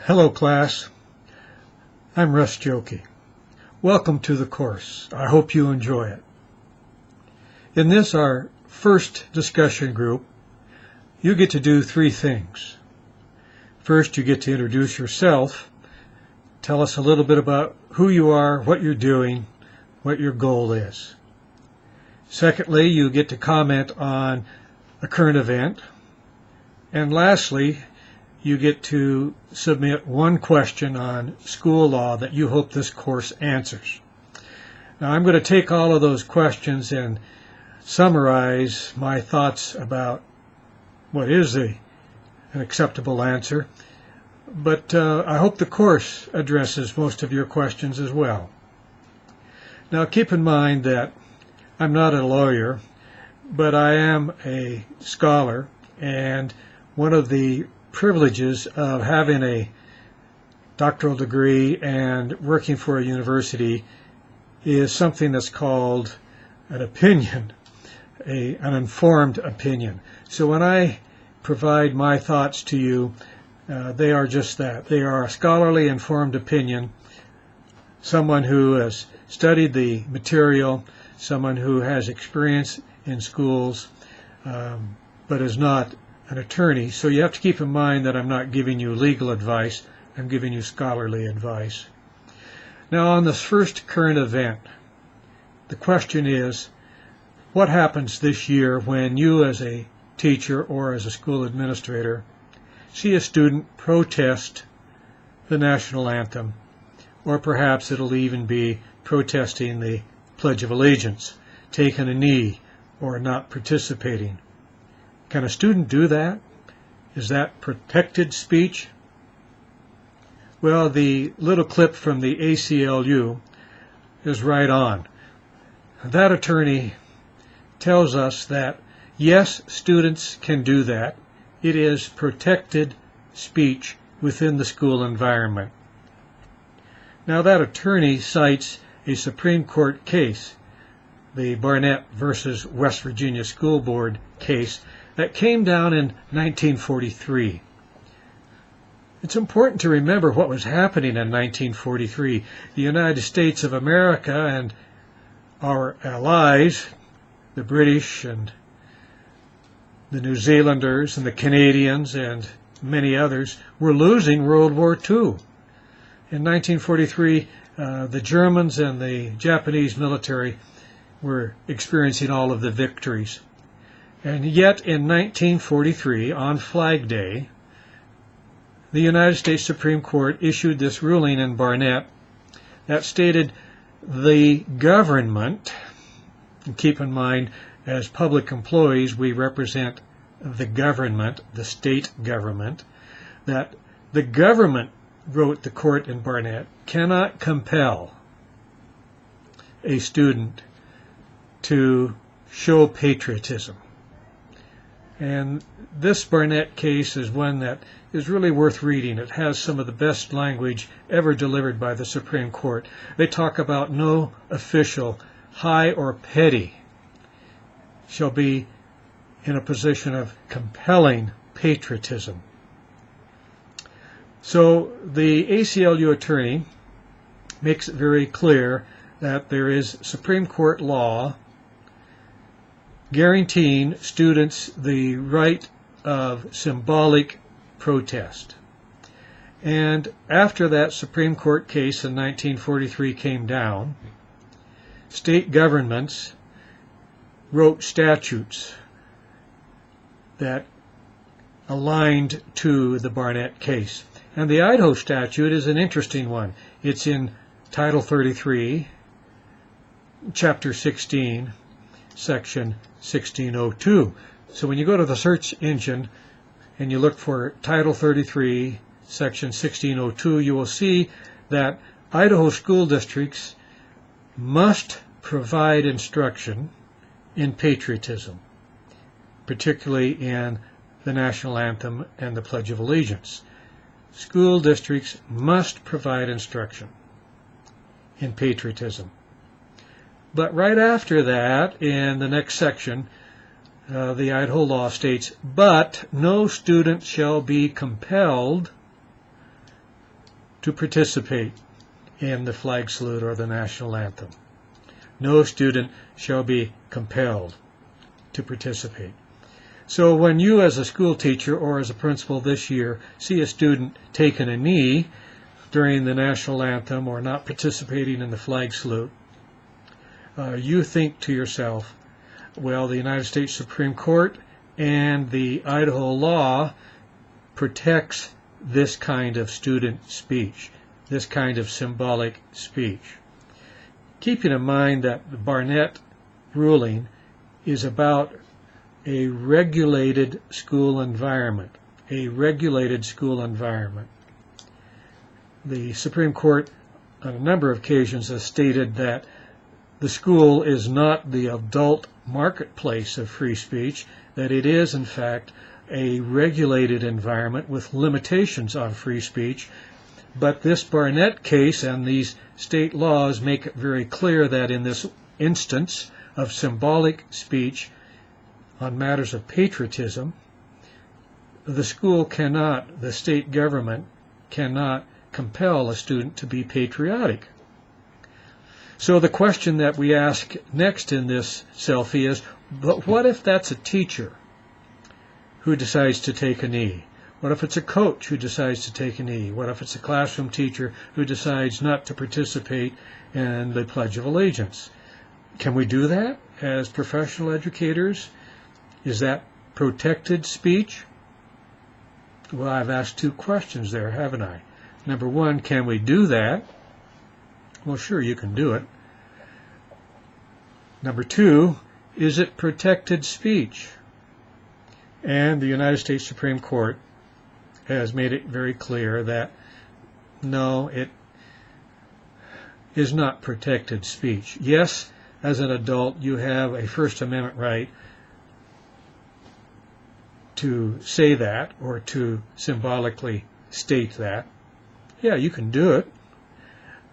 Hello class, I'm Russ Jokey. Welcome to the course. I hope you enjoy it. In this, our first discussion group, you get to do three things. First, you get to introduce yourself, tell us a little bit about who you are, what you're doing, what your goal is. Secondly, you get to comment on a current event. And lastly, you get to submit one question on school law that you hope this course answers. Now, I'm going to take all of those questions and summarize my thoughts about what is an acceptable answer, but I hope the course addresses most of your questions as well. Now, keep in mind that I'm not a lawyer, but I am a scholar, and one of the privileges of having a doctoral degree and working for a university is something that's called an opinion, an informed opinion. So when I provide my thoughts to you, they are just that. They are a scholarly informed opinion, someone who has studied the material, someone who has experience in schools, but is not an attorney. So you have to keep in mind that I'm not giving you legal advice, I'm giving you scholarly advice. Now, on this first current event, the question is, what happens this year when you as a teacher or as a school administrator see a student protest the national anthem, or perhaps it'll even be protesting the Pledge of Allegiance, taking a knee, or not participating? Can a student do that? Is that protected speech? Well, the little clip from the ACLU is right on. That attorney tells us that, yes, students can do that. It is protected speech within the school environment. Now, that attorney cites a Supreme Court case, the Barnett versus West Virginia School Board case, that came down in 1943. It's important to remember what was happening in 1943. The United States of America and our allies, the British and the New Zealanders and the Canadians and many others, were losing World War II. In 1943, the Germans and the Japanese military were experiencing all of the victories. And yet in 1943, on Flag Day, the United States Supreme Court issued this ruling in Barnett that stated the government, and keep in mind, as public employees, we represent the government, the state government, that the government, wrote the court in Barnett, cannot compel a student to show patriotism. And this Barnett case is one that is really worth reading. It has some of the best language ever delivered by the Supreme Court. They talk about no official, high or petty, shall be in a position of compelling patriotism. So the ACLU attorney makes it very clear that there is Supreme Court law guaranteeing students the right of symbolic protest. And after that Supreme Court case in 1943 came down, state governments wrote statutes that aligned to the Barnett case. And the Idaho statute is an interesting one. It's in Title 33, Chapter 16, Section 1602. So when you go to the search engine and you look for Title 33, Section 1602, you will see that Idaho school districts must provide instruction in patriotism, particularly in the national anthem and the Pledge of Allegiance. School districts must provide instruction in patriotism. But right after that, in the next section, the Idaho law states, but no student shall be compelled to participate in the flag salute or the national anthem. No student shall be compelled to participate. So when you as a school teacher or as a principal this year see a student taking a knee during the national anthem or not participating in the flag salute, you think to yourself, well, the United States Supreme Court and the Idaho law protects this kind of student speech, this kind of symbolic speech. Keeping in mind that the Barnett ruling is about a regulated school environment, a regulated school environment. The Supreme Court on a number of occasions has stated that the school is not the adult marketplace of free speech, that it is in fact a regulated environment with limitations on free speech. But this Barnett case and these state laws make it very clear that in this instance of symbolic speech on matters of patriotism, the school cannot, the state government cannot compel a student to be patriotic. So the question that we ask next in this selfie is, but what if that's a teacher who decides to take a knee? What if it's a coach who decides to take a knee? What if it's a classroom teacher who decides not to participate in the Pledge of Allegiance? Can we do that as professional educators? Is that protected speech? Well, I've asked two questions there, haven't I? Number one, can we do that? Well, sure, you can do it. Number two, is it protected speech? And the United States Supreme Court has made it very clear that no, it is not protected speech. Yes, as an adult, you have a First Amendment right to say that or to symbolically state that. Yeah, you can do it,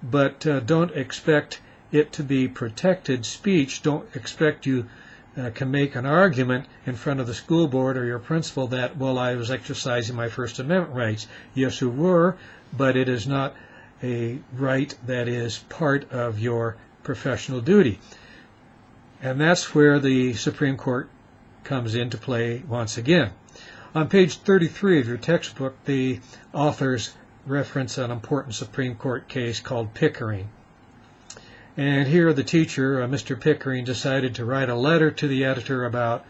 but don't expect it to be protected speech. Don't expect you can make an argument in front of the school board or your principal that, well, I was exercising my First Amendment rights. Yes, you were, but it is not a right that is part of your professional duty. And that's where the Supreme Court comes into play once again. On page 33 of your textbook, the authors reference an important Supreme Court case called Pickering. And here the teacher, Mr. Pickering, decided to write a letter to the editor about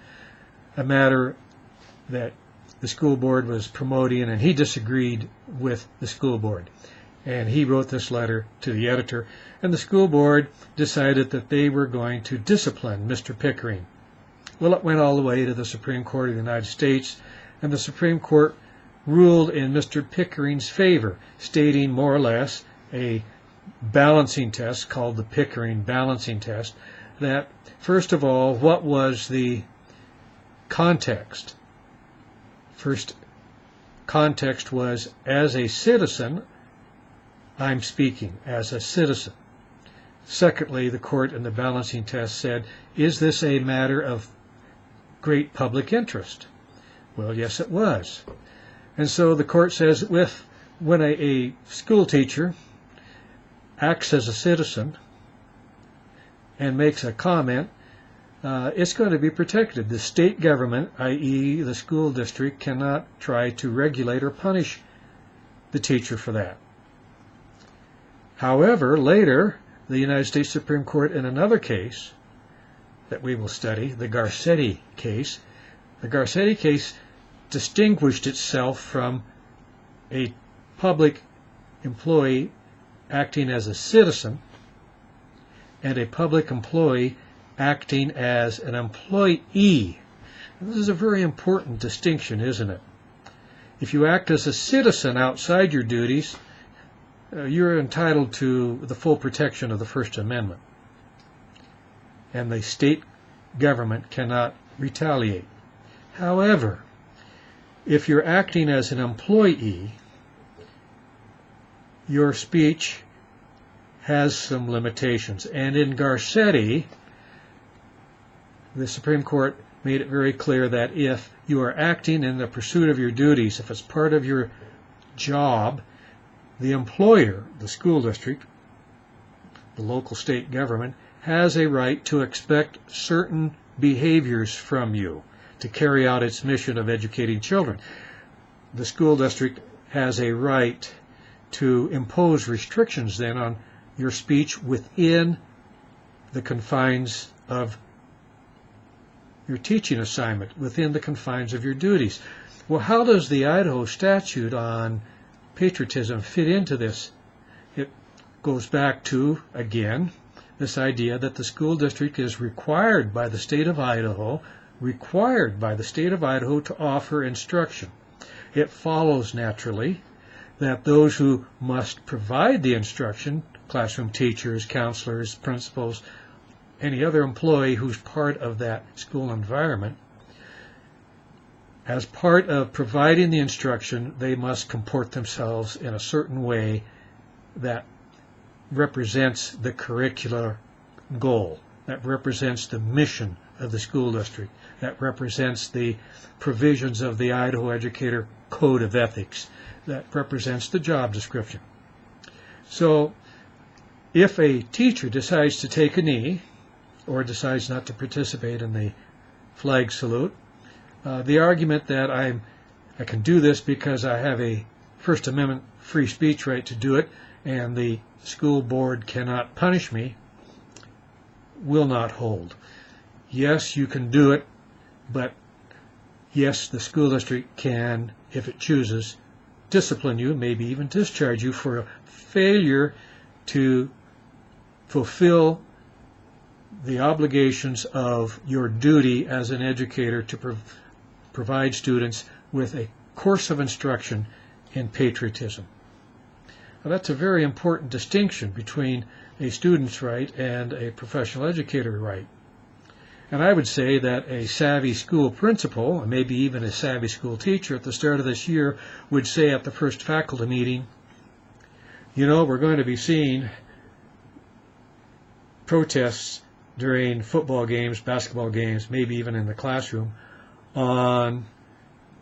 a matter that the school board was promoting, and he disagreed with the school board. And he wrote this letter to the editor, and the school board decided that they were going to discipline Mr. Pickering. Well, it went all the way to the Supreme Court of the United States, and the Supreme Court ruled in Mr. Pickering's favor, stating more or less a balancing test called the Pickering balancing test, that first of all, what was the context? First context was, as a citizen, I'm speaking as a citizen. Secondly, the court in the balancing test said, is this a matter of great public interest? Well, yes, it was. And so the court says when a school teacher acts as a citizen and makes a comment, it's going to be protected. The state government, i.e. the school district, cannot try to regulate or punish the teacher for that. However, later, the United States Supreme Court in another case that we will study, the Garcetti case, the Garcetti case distinguished itself from a public employee acting as a citizen and a public employee acting as an employee. This is a very important distinction, isn't it? If you act as a citizen outside your duties, you're entitled to the full protection of the First Amendment, and the state government cannot retaliate. However, if you're acting as an employee, your speech has some limitations. And in Garcetti, the Supreme Court made it very clear that if you are acting in the pursuit of your duties, if it's part of your job, the employer, the school district, the local state government, has a right to expect certain behaviors from you to carry out its mission of educating children. The school district has a right to impose restrictions then on your speech within the confines of your teaching assignment, within the confines of your duties. Well, how does the Idaho statute on patriotism fit into this? It goes back to, again, this idea that the school district is required by the state of Idaho to offer instruction. It follows naturally that those who must provide the instruction, classroom teachers, counselors, principals, any other employee who's part of that school environment, as part of providing the instruction, they must comport themselves in a certain way that represents the curricular goal, that represents the mission of the school district, that represents the provisions of the Idaho Educator Code of Ethics, that represents the job description. So if a teacher decides to take a knee or decides not to participate in the flag salute, the argument that I can do this because I have a First Amendment free speech right to do it and the school board cannot punish me will not hold. Yes, you can do it, but yes, the school district can, if it chooses, discipline you, maybe even discharge you for a failure to fulfill the obligations of your duty as an educator to provide students with a course of instruction in patriotism. Now, that's a very important distinction between a student's right and a professional educator right. And I would say that a savvy school principal, and maybe even a savvy school teacher at the start of this year, would say at the first faculty meeting, you know, we're going to be seeing protests during football games, basketball games, maybe even in the classroom, on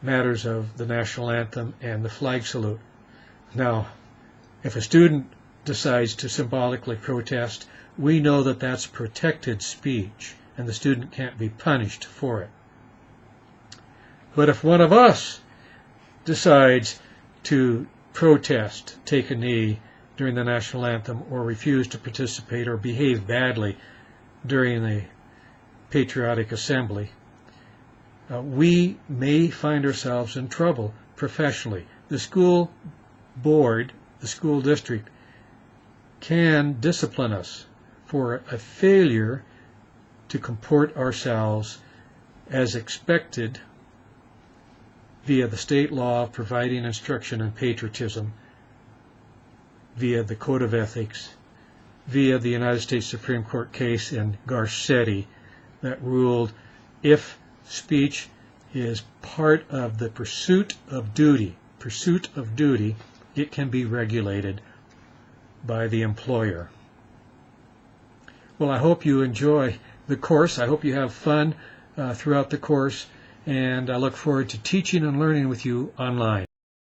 matters of the national anthem and the flag salute. Now, if a student decides to symbolically protest, we know that that's protected speech, and the student can't be punished for it. But if one of us decides to protest, take a knee during the national anthem, or refuse to participate or behave badly during the patriotic assembly, we may find ourselves in trouble professionally. The school board, the school district, can discipline us for a failure to comport ourselves as expected via the state law providing instruction in patriotism, via the Code of Ethics, via the United States Supreme Court case in Garcetti that ruled if speech is part of the pursuit of duty, it can be regulated by the employer. Well, I hope you enjoy the course. I hope you have fun throughout the course, and I look forward to teaching and learning with you online.